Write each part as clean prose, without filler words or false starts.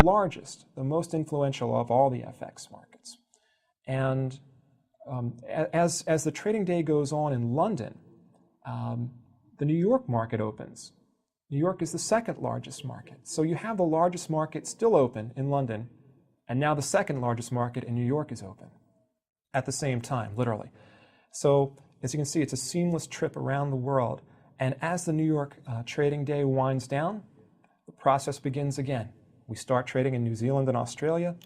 largest, the most influential of all the FX markets. And as the trading day goes on in London, the New York market opens. New York is the second largest market. So you have the largest market still open in London, and now the second largest market in New York is open at the same time, literally. So as you can see, it's a seamless trip around the world. And as the New York trading day winds down, the process begins again. We start trading in New Zealand and Australia,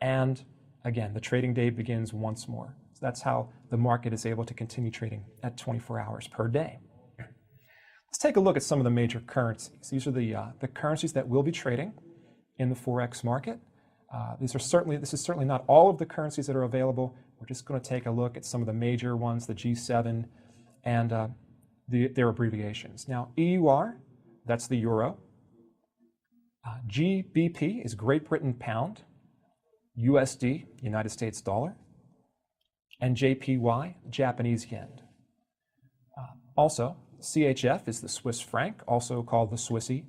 and again, the trading day begins once more. So that's how the market is able to continue trading at 24 hours per day. Let's take a look at some of the major currencies. These are the currencies that will be trading in the Forex market. This is certainly not all of the currencies that are available. We're just going to take a look at some of the major ones, the G7, and their abbreviations. Now, EUR, that's the euro. GBP is Great Britain pound. USD, United States dollar. And JPY, Japanese yen. Also, CHF is the Swiss franc, also called the Swissy.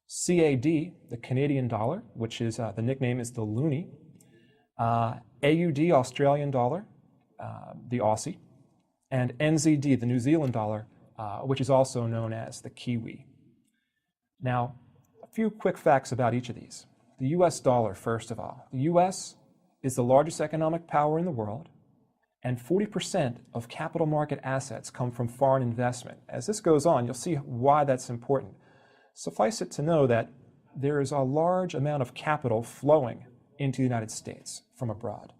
CAD, the Canadian dollar, which is the nickname is the loonie. AUD, Australian dollar, the Aussie. And NZD, the New Zealand dollar, which is also known as the Kiwi. Now, a few quick facts about each of these. The US dollar, first of all. The US is the largest economic power in the world, and 40% of capital market assets come from foreign investment. As this goes on, you'll see why that's important. Suffice it to know that there is a large amount of capital flowing into the United States from abroad.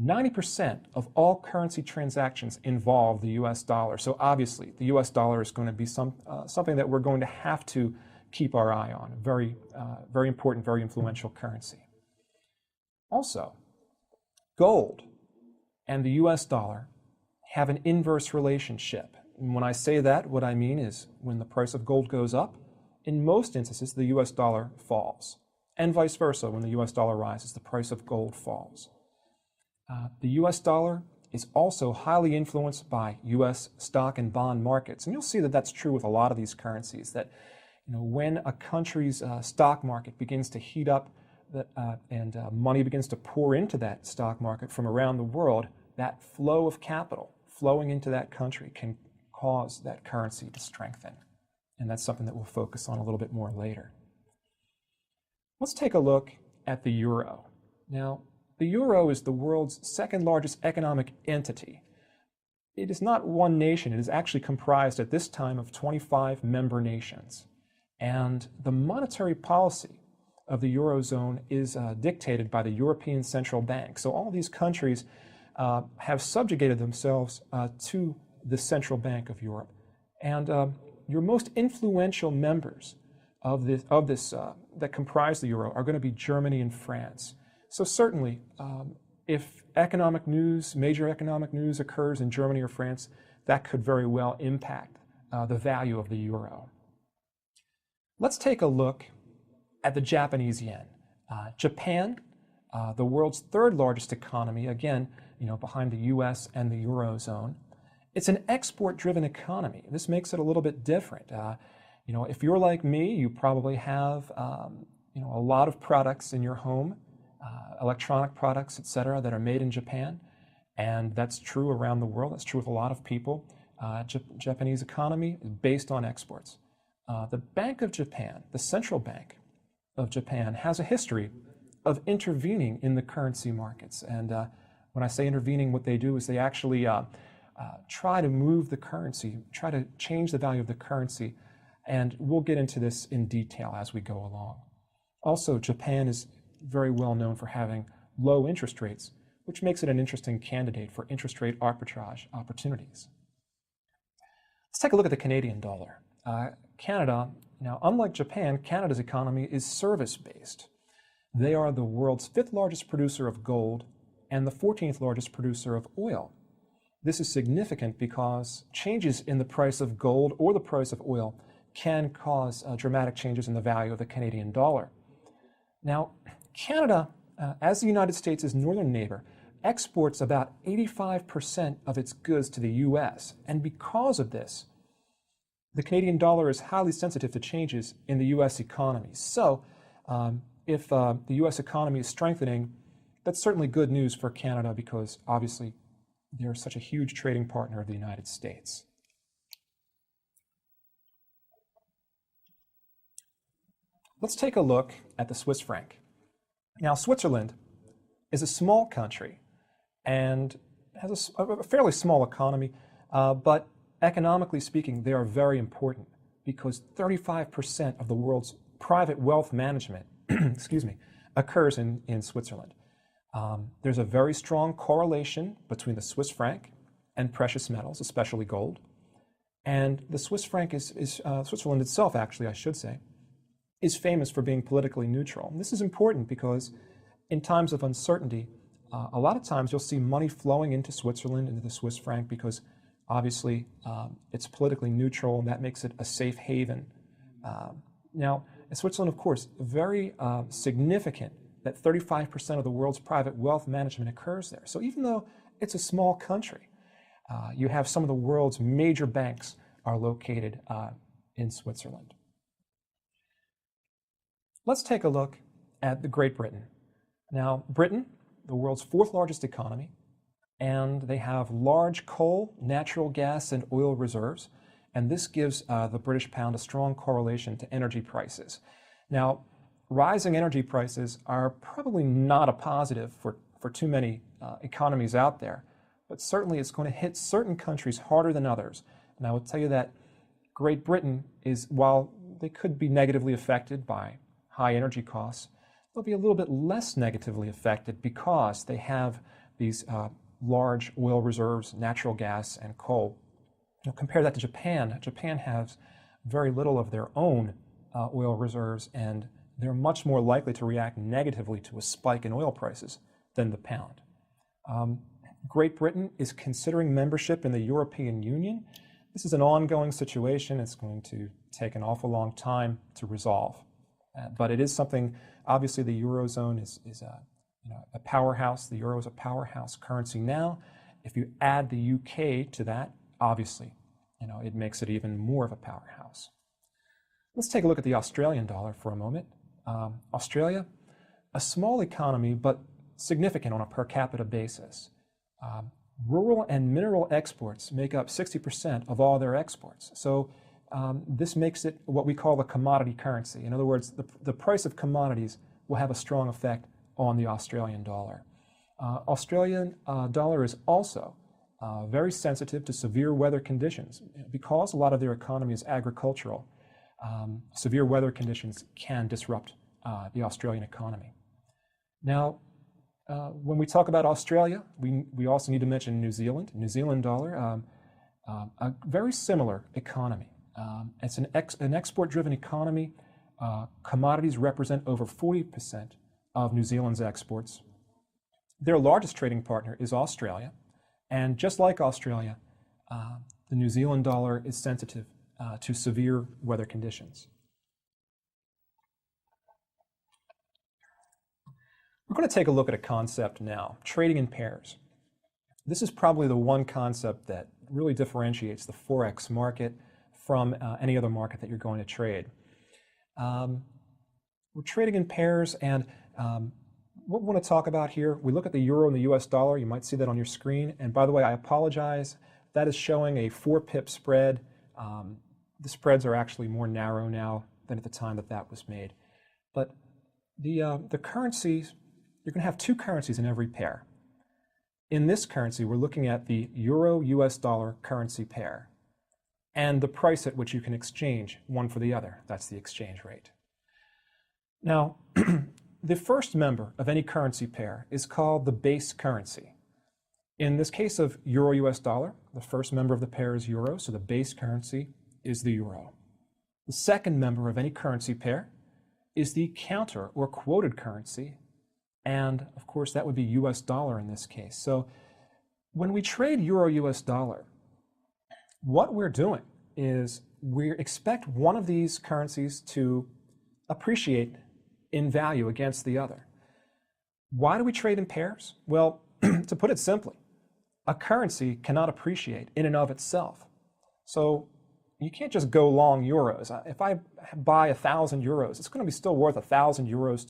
90% of all currency transactions involve the US dollar. So obviously, the US dollar is going to be something that we're going to have to keep our eye on. Very important, very influential currency. Also, gold and the US dollar have an inverse relationship. And when I say that, what I mean is when the price of gold goes up, in most instances, the US dollar falls. And vice versa, when the US dollar rises, the price of gold falls. The US dollar is also highly influenced by US stock and bond markets. And you'll see that that's true with a lot of these currencies, that when a country's stock market begins to heat up and money begins to pour into that stock market from around the world, that flow of capital flowing into that country can cause that currency to strengthen. And that's something that we'll focus on a little bit more later. Let's take a look at the euro. Now, the euro is the world's second largest economic entity. It is not one nation. It is actually comprised at this time of 25 member nations. And the monetary policy of the Eurozone is dictated by the European Central Bank. So all these countries have subjugated themselves to the Central Bank of Europe. And your most influential members of this that comprise the euro are going to be Germany and France. So certainly, if major economic news occurs in Germany or France, that could very well impact the value of the euro. Let's take a look at the Japanese yen. Japan, the world's third largest economy, again, behind the US and the Eurozone. It's an export-driven economy. This makes it a little bit different. If you're like me, you probably have a lot of products in your home, electronic products, etc., that are made in Japan, and that's true around the world. That's true with a lot of people. Japanese economy is based on exports. The Bank of Japan, the central bank of Japan, has a history of intervening in the currency markets. And when I say intervening, what they do is they actually try to move the currency, try to change the value of the currency. And we'll get into this in detail as we go along. Also, Japan is very well known for having low interest rates, which makes it an interesting candidate for interest rate arbitrage opportunities. Let's take a look at the Canadian dollar. Canada, unlike Japan, Canada's economy is service-based. They are the world's 5th largest producer of gold and the 14th largest producer of oil. This is significant because changes in the price of gold or the price of oil can cause dramatic changes in the value of the Canadian dollar. Now, Canada, as the United States' northern neighbor, exports about 85% of its goods to the US. And because of this, the Canadian dollar is highly sensitive to changes in the US economy. So if the US economy is strengthening, that's certainly good news for Canada because obviously they're such a huge trading partner of the United States. Let's take a look at the Swiss franc. Now, Switzerland is a small country and has a fairly small economy, but economically speaking, they are very important because 35% of the world's private wealth management excuse me, occurs in Switzerland. There's a very strong correlation between the Swiss franc and precious metals, especially gold. And the Swiss franc Switzerland itself, actually, I should say, is famous for being politically neutral. And this is important because in times of uncertainty, a lot of times you'll see money flowing into Switzerland, into the Swiss franc, because obviously it's politically neutral and that makes it a safe haven. Now, in Switzerland, of course, very significant that 35% of the world's private wealth management occurs there. So even though it's a small country, you have some of the world's major banks are located in Switzerland. Let's take a look at the Great Britain. Now, Britain, the world's fourth largest economy, and they have large coal, natural gas, and oil reserves, and this gives the British pound a strong correlation to energy prices. Now, rising energy prices are probably not a positive for too many economies out there, but certainly it's going to hit certain countries harder than others. And I will tell you that Great Britain is, while they could be negatively affected by high energy costs, they'll be a little bit less negatively affected because they have these large oil reserves, natural gas, and coal. You know, compare that to Japan. Japan has very little of their own oil reserves, and they're much more likely to react negatively to a spike in oil prices than the pound. Great Britain is considering membership in the European Union. This is an ongoing situation. It's going to take an awful long time to resolve. But it is something, obviously the Eurozone is a powerhouse. The euro is a powerhouse currency now. If you add the UK to that, obviously, it makes it even more of a powerhouse. Let's take a look at the Australian dollar for a moment. Australia, a small economy, but significant on a per capita basis. Rural and mineral exports make up 60% of all their exports. So this makes it what we call a commodity currency. In other words, the price of commodities will have a strong effect on the Australian dollar. Australian dollar is also very sensitive to severe weather conditions. Because a lot of their economy is agricultural, severe weather conditions can disrupt the Australian economy. Now, when we talk about Australia, we also need to mention New Zealand. New Zealand dollar, a very similar economy. It's an export-driven economy. Commodities represent over 40% of New Zealand's exports. Their largest trading partner is Australia. And just like Australia, the New Zealand dollar is sensitive to severe weather conditions. We're going to take a look at a concept now, trading in pairs. This is probably the one concept that really differentiates the Forex market from any other market that you're going to trade. We're trading in pairs, and what we want to talk about here, we look at the euro and the US dollar. You might see that on your screen. And by the way, I apologize. That is showing a 4-pip spread. The spreads are actually more narrow now than at the time that was made. But the currencies, you're going to have two currencies in every pair. In this currency, we're looking at the euro-US dollar currency pair and the price at which you can exchange one for the other. That's the exchange rate. Now, the first member of any currency pair is called the base currency. In this case of euro-US dollar, the first member of the pair is euro, so the base currency is the euro. The second member of any currency pair is the counter or quoted currency, and of course that would be US dollar in this case. So when we trade euro-US dollar, what we're doing is we expect one of these currencies to appreciate in value against the other. Why do we trade in pairs? Well, to put it simply, a currency cannot appreciate in and of itself. So you can't just go long euros. If I buy 1,000 euros, it's going to be still worth 1,000 euros